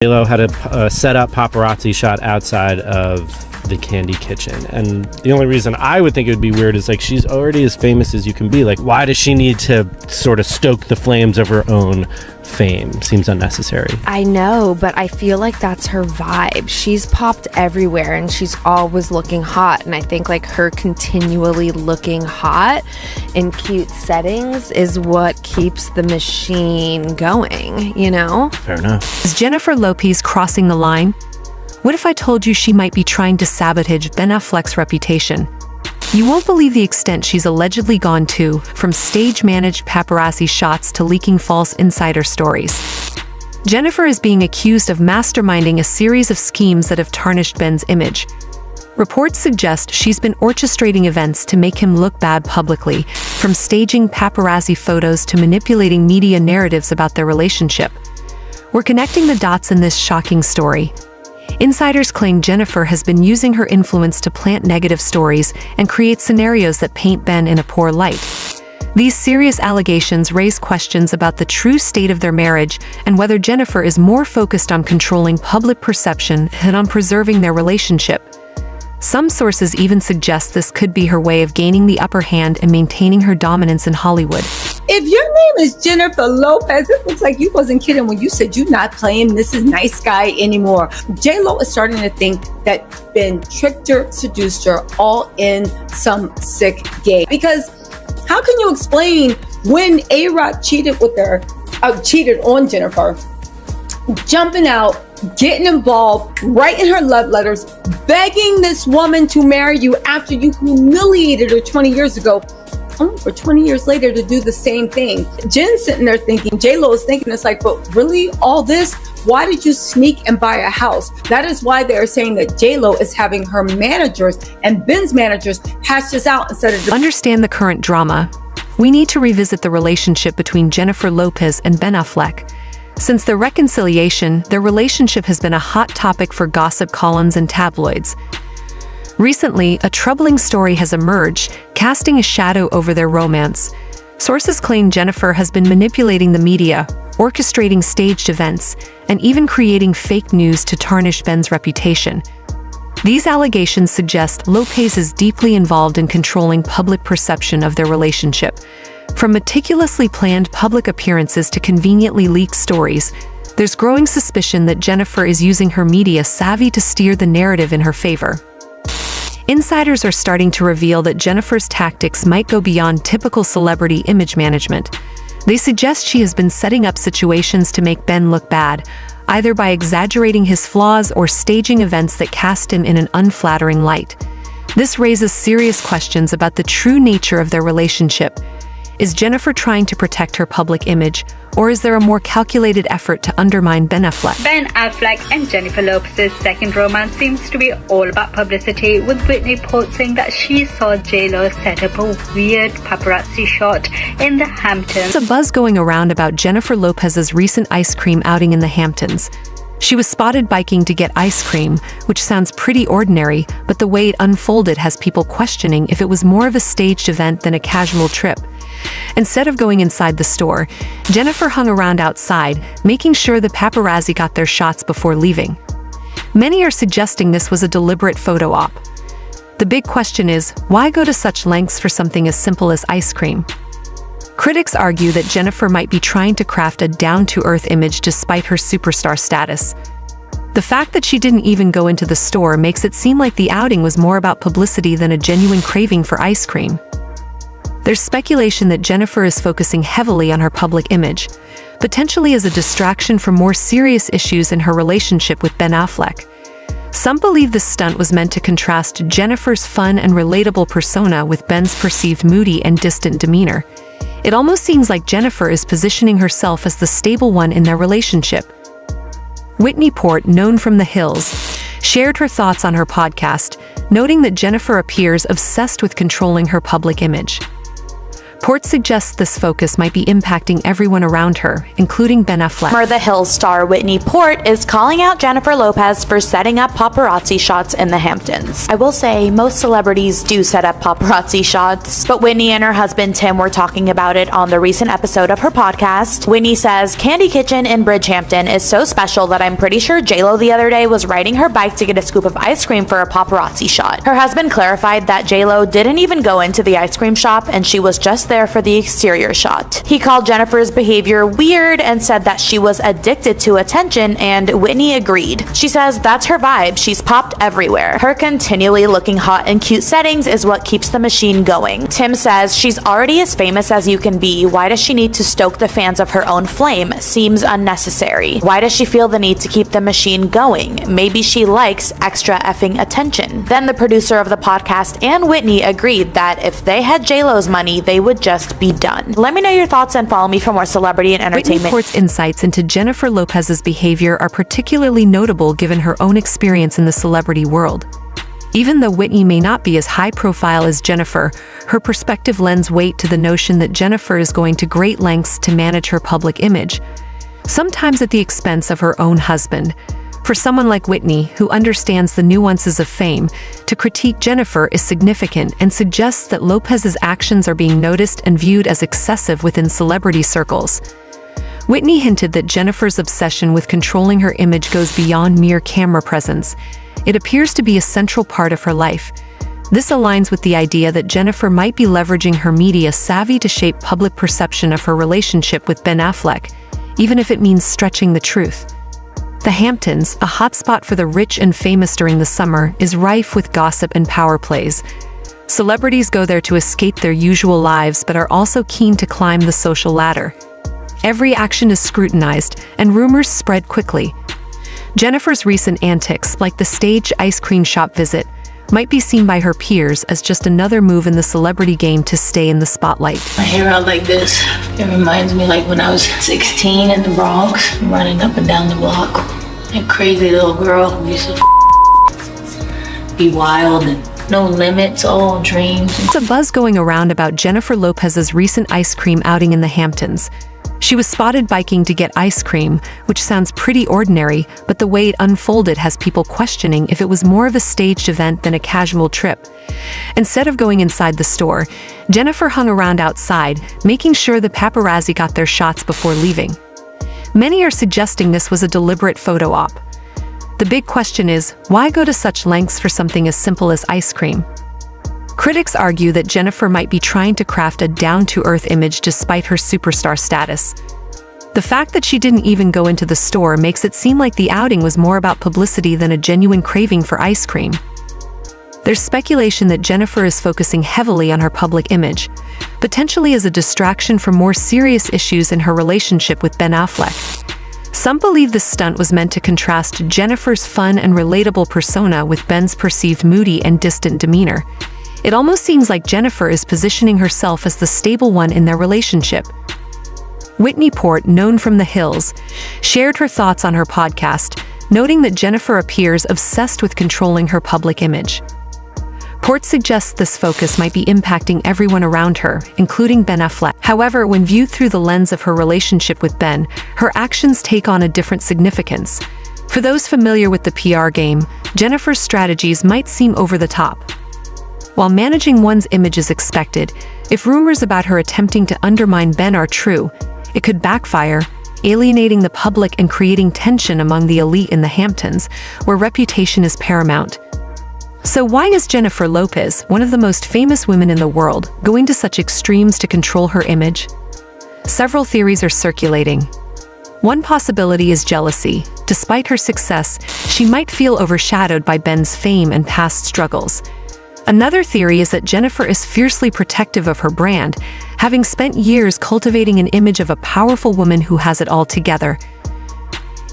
J-Lo had a set up paparazzi shot outside of the Candy Kitchen, and the only reason I would think it would be weird is like she's already as famous as you can be. Like, why does she need to sort of stoke the flames of her own fame? Seems unnecessary. I know, but I feel like that's her vibe. She's popped everywhere and she's always looking hot, and I think like her continually looking hot in cute settings is what keeps the machine going, you know? Fair enough. Is Jennifer Lopez crossing the line? What if I told you she might be trying to sabotage Ben Affleck's reputation? You won't believe the extent she's allegedly gone to, from stage-managed paparazzi shots to leaking false insider stories. Jennifer is being accused of masterminding a series of schemes that have tarnished Ben's image. Reports suggest she's been orchestrating events to make him look bad publicly, from staging paparazzi photos to manipulating media narratives about their relationship. We're connecting the dots in this shocking story. Insiders claim Jennifer has been using her influence to plant negative stories and create scenarios that paint Ben in a poor light. These serious allegations raise questions about the true state of their marriage and whether Jennifer is more focused on controlling public perception than on preserving their relationship. Some sources even suggest this could be her way of gaining the upper hand and maintaining her dominance in Hollywood. If your name is Jennifer Lopez, it looks like you wasn't kidding when you said you're not playing Mrs. Nice Guy anymore. J-Lo is starting to think that Ben tricked her, seduced her, all in some sick game. Because how can you explain when A-Rod cheated with her, cheated on Jennifer, jumping out, getting involved, writing her love letters, begging this woman to marry you after you humiliated her 20 years ago, only for 20 years later to do the same thing. Jen's sitting there thinking, J-Lo is thinking, it's like, but really all this? Why did you sneak and buy a house? That is why they're saying that J-Lo is having her managers and Ben's managers hash this out instead of... To understand the current drama, we need to revisit the relationship between Jennifer Lopez and Ben Affleck. Since their reconciliation, their relationship has been a hot topic for gossip columns and tabloids. Recently, a troubling story has emerged, casting a shadow over their romance. Sources claim Jennifer has been manipulating the media, orchestrating staged events, and even creating fake news to tarnish Ben's reputation. These allegations suggest Lopez is deeply involved in controlling public perception of their relationship. From meticulously planned public appearances to conveniently leaked stories, there's growing suspicion that Jennifer is using her media savvy to steer the narrative in her favor. Insiders are starting to reveal that Jennifer's tactics might go beyond typical celebrity image management. They suggest she has been setting up situations to make Ben look bad, either by exaggerating his flaws or staging events that cast him in an unflattering light. This raises serious questions about the true nature of their relationship. Is Jennifer trying to protect her public image, or is there a more calculated effort to undermine Ben Affleck? Ben Affleck and Jennifer Lopez's second romance seems to be all about publicity, with Whitney posting that she saw J-Lo set up a weird paparazzi shot in the Hamptons. There's a buzz going around about Jennifer Lopez's recent ice cream outing in the Hamptons. She was spotted biking to get ice cream, which sounds pretty ordinary, but the way it unfolded has people questioning if it was more of a staged event than a casual trip. Instead of going inside the store, Jennifer hung around outside, making sure the paparazzi got their shots before leaving. Many are suggesting this was a deliberate photo op. The big question is, why go to such lengths for something as simple as ice cream? Critics argue that Jennifer might be trying to craft a down-to-earth image despite her superstar status. The fact that she didn't even go into the store makes it seem like the outing was more about publicity than a genuine craving for ice cream. There's speculation that Jennifer is focusing heavily on her public image, potentially as a distraction from more serious issues in her relationship with Ben Affleck. Some believe this stunt was meant to contrast Jennifer's fun and relatable persona with Ben's perceived moody and distant demeanor. It almost seems like Jennifer is positioning herself as the stable one in their relationship. Whitney Port, known from The Hills, shared her thoughts on her podcast, noting that Jennifer appears obsessed with controlling her public image. Reports suggest this focus might be impacting everyone around her, including Ben Affleck. The Hills star Whitney Port is calling out Jennifer Lopez for setting up paparazzi shots in the Hamptons. I will say, most celebrities do set up paparazzi shots, but Whitney and her husband Tim were talking about it on the recent episode of her podcast. Whitney says, Candy Kitchen in Bridgehampton is so special that I'm pretty sure J-Lo the other day was riding her bike to get a scoop of ice cream for a paparazzi shot. Her husband clarified that J-Lo didn't even go into the ice cream shop and she was just there for the exterior shot. He called Jennifer's behavior weird and said that she was addicted to attention, and Whitney agreed. She says that's her vibe. She's popped everywhere. Her continually looking hot in cute settings is what keeps the machine going. Tim says she's already as famous as you can be. Why does she need to stoke the fans of her own flame? Seems unnecessary. Why does she feel the need to keep the machine going? Maybe she likes extra effing attention. Then the producer of the podcast and Whitney agreed that if they had J-Lo's money, they would just be done. Let me know your thoughts and follow me for more celebrity and entertainment. Whitney Port's insights into Jennifer Lopez's behavior are particularly notable given her own experience in the celebrity world. Even though Whitney may not be as high profile as Jennifer, her perspective lends weight to the notion that Jennifer is going to great lengths to manage her public image, sometimes at the expense of her own husband. For someone like Whitney, who understands the nuances of fame, to critique Jennifer is significant and suggests that Lopez's actions are being noticed and viewed as excessive within celebrity circles. Whitney hinted that Jennifer's obsession with controlling her image goes beyond mere camera presence. It appears to be a central part of her life. This aligns with the idea that Jennifer might be leveraging her media savvy to shape public perception of her relationship with Ben Affleck, even if it means stretching the truth. The Hamptons, a hotspot for the rich and famous during the summer, is rife with gossip and power plays. Celebrities go there to escape their usual lives but are also keen to climb the social ladder. Every action is scrutinized, and rumors spread quickly. Jennifer's recent antics, like the staged ice cream shop visit, might be seen by her peers as just another move in the celebrity game to stay in the spotlight. My hair out like this, it reminds me like when I was 16 in the Bronx, running up and down the block. A crazy little girl who used to be wild and no limits, all dreams. It's a buzz going around about Jennifer Lopez's recent ice cream outing in the Hamptons. She was spotted biking to get ice cream, which sounds pretty ordinary, but the way it unfolded has people questioning if it was more of a staged event than a casual trip. Instead of going inside the store, Jennifer hung around outside, making sure the paparazzi got their shots before leaving. Many are suggesting this was a deliberate photo op. The big question is, why go to such lengths for something as simple as ice cream? Critics argue that Jennifer might be trying to craft a down-to-earth image despite her superstar status. The fact that she didn't even go into the store makes it seem like the outing was more about publicity than a genuine craving for ice cream. There's speculation that Jennifer is focusing heavily on her public image, potentially as a distraction from more serious issues in her relationship with Ben Affleck. Some believe this stunt was meant to contrast Jennifer's fun and relatable persona with Ben's perceived moody and distant demeanor. It almost seems like Jennifer is positioning herself as the stable one in their relationship. Whitney Port, known from The Hills, shared her thoughts on her podcast, noting that Jennifer appears obsessed with controlling her public image. Port suggests this focus might be impacting everyone around her, including Ben Affleck. However, when viewed through the lens of her relationship with Ben, her actions take on a different significance. For those familiar with the PR game, Jennifer's strategies might seem over the top. While managing one's image is expected, if rumors about her attempting to undermine Ben are true, it could backfire, alienating the public and creating tension among the elite in the Hamptons, where reputation is paramount. So why is Jennifer Lopez, one of the most famous women in the world, going to such extremes to control her image? Several theories are circulating. One possibility is jealousy. Despite her success, she might feel overshadowed by Ben's fame and past struggles. Another theory is that Jennifer is fiercely protective of her brand, having spent years cultivating an image of a powerful woman who has it all together.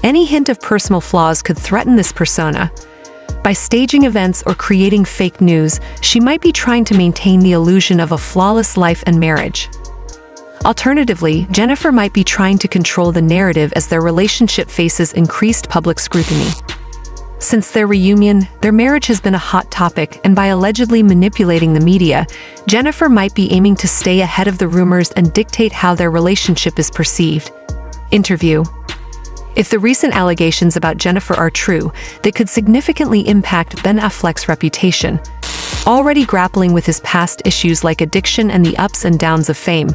Any hint of personal flaws could threaten this persona. By staging events or creating fake news, she might be trying to maintain the illusion of a flawless life and marriage. Alternatively, Jennifer might be trying to control the narrative as their relationship faces increased public scrutiny. Since their reunion, their marriage has been a hot topic, and by allegedly manipulating the media, Jennifer might be aiming to stay ahead of the rumors and dictate how their relationship is perceived. Interview. If the recent allegations about Jennifer are true, they could significantly impact Ben Affleck's reputation. Already grappling with his past issues like addiction and the ups and downs of fame,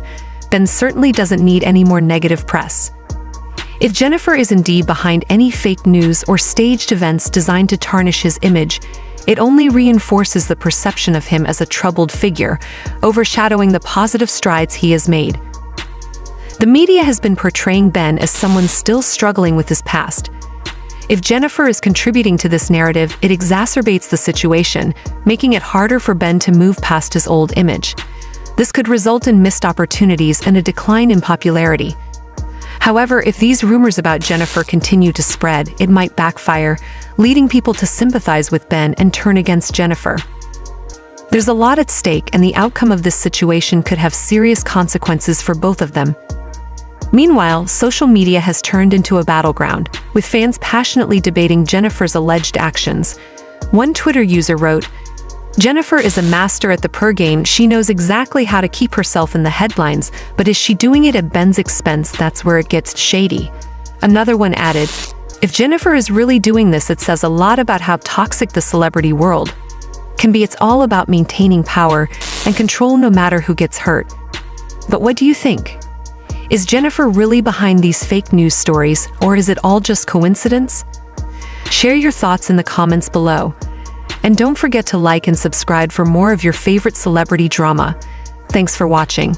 Ben certainly doesn't need any more negative press. If Jennifer is indeed behind any fake news or staged events designed to tarnish his image, it only reinforces the perception of him as a troubled figure, overshadowing the positive strides he has made. The media has been portraying Ben as someone still struggling with his past. If Jennifer is contributing to this narrative, it exacerbates the situation, making it harder for Ben to move past his old image. This could result in missed opportunities and a decline in popularity. However, if these rumors about Jennifer continue to spread, it might backfire, leading people to sympathize with Ben and turn against Jennifer. There's a lot at stake, and the outcome of this situation could have serious consequences for both of them. Meanwhile, social media has turned into a battleground, with fans passionately debating Jennifer's alleged actions. One Twitter user wrote, "Jennifer is a master at the purr game. She knows exactly how to keep herself in the headlines, but is she doing it at Ben's expense? That's where it gets shady." Another one added, "If Jennifer is really doing this, it says a lot about how toxic the celebrity world can be. It's all about maintaining power and control no matter who gets hurt." But what do you think? Is Jennifer really behind these fake news stories, or is it all just coincidence? Share your thoughts in the comments below. And don't forget to like and subscribe for more of your favorite celebrity drama. Thanks for watching.